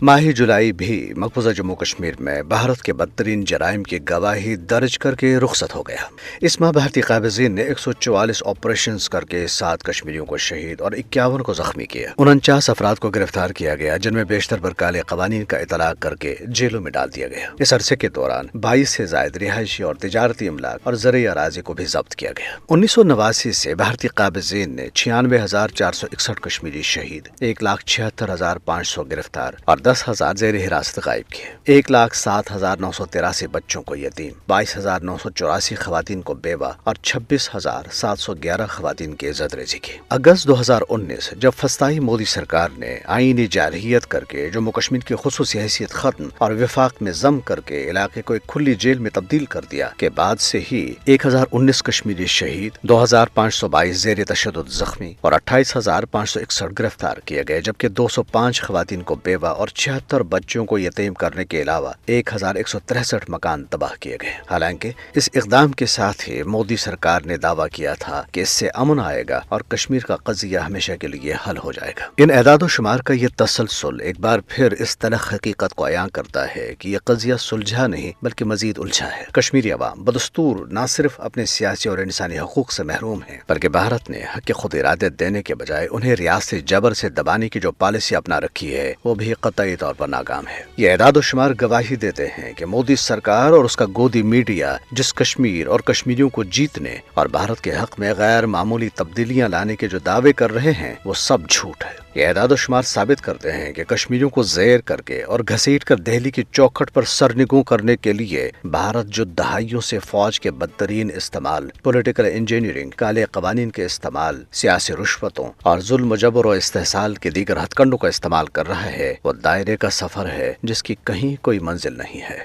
माह जुलाई भी मकबूजा जम्मू कश्मीर में भारत के बदतरीन जराइम की गवाही दर्ज करके रुखसत हो गया। इस माह भारतीय काबिजीन ने 144 ऑपरेशन करके 7 कश्मीरियों को शहीद और 51 को जख्मी किया। 49 अफराद को गिरफ्तार किया गया, जिनमें बेशतर पर काले कवानीन का इतलाक करके जेलों में डाल दिया गया। इस अरसे के दौरान 22 से ज्यादा रिहायशी और तिजारती इमलाक और ज़रई अराज़ी को भी जब्त किया गया। 1989 से भारतीय काबिजीन ने 96,461 कश्मीरी शहीद, 1,76,500 गिरफ्तार और 10,000 ज़ेर हिरासत गायब किए। 1,07,983 बच्चों को यतीम, 22,984 खवातीन को बेवा और 26,711 खवातीन की इज्जत रेज़ी की। अगस्त 2019 जब फस्ताई मोदी सरकार ने आईनी जारहियत करके जम्मू कश्मीर की खुसूसी हैसियत खत्म और विफाक में जम करके इलाके को एक खुली जेल में तब्दील कर दिया के बाद से ही 1019 कश्मीरी शहीद, 2,522 ज़ेर तशद्दुद जख्मी और 28,561 गिरफ्तार किए गए, जबकि 205 खवातीन को बेवा और 76 बच्चों को यतीम करने के अलावा 1,163 मकान तबाह किए गए। हालांकि इस इकदाम के साथ ही मोदी सरकार ने दावा किया था कि इससे अमन आएगा और कश्मीर का कज़िया हमेशा के लिए हल हो जाएगा। इन एदाद शुमार का ये तसलसल एक बार फिर इस तलख हकीकत को अयां करता है कि यह कज़िया सुलझा नहीं बल्कि मजीद उलझा है। कश्मीरी अवाम बदस्तूर न सिर्फ अपने सियासी और इंसानी हकूक से महरूम है, बल्कि भारत ने हक खुद इरादत देने के बजाय उन्हें रियासती जबर से दबाने की जो पॉलिसी अपना रखी है वो भी कतई तौर पर नाकाम है। ये एदाद शुमार गवाही देते हैं कि मोदी सरकार और उसका गोदी मीडिया जिस कश्मीर और कश्मीरियों को जीतने और भारत के हक में गैर मामूली तब्दीलियां लाने के जो दावे कर रहे हैं वो सब झूठ है। ये एदाद शुमार साबित करते हैं कि कश्मीरियों को ज़ेर करके और घसीट कर दिल्ली की चौखट पर सरनिगू करने के लिए भारत जो दहाइयों से फौज के बदतरीन इस्तेमाल, पॉलिटिकल इंजीनियरिंग, काले कवानीन के इस्तेमाल, सियासी रुश्वतों और जुल्म जबर और इस्तेहसाल के दीगर हथकंडों का इस्तेमाल कर रहा है, वो दायरे का सफर है जिसकी कहीं कोई मंजिल नहीं है।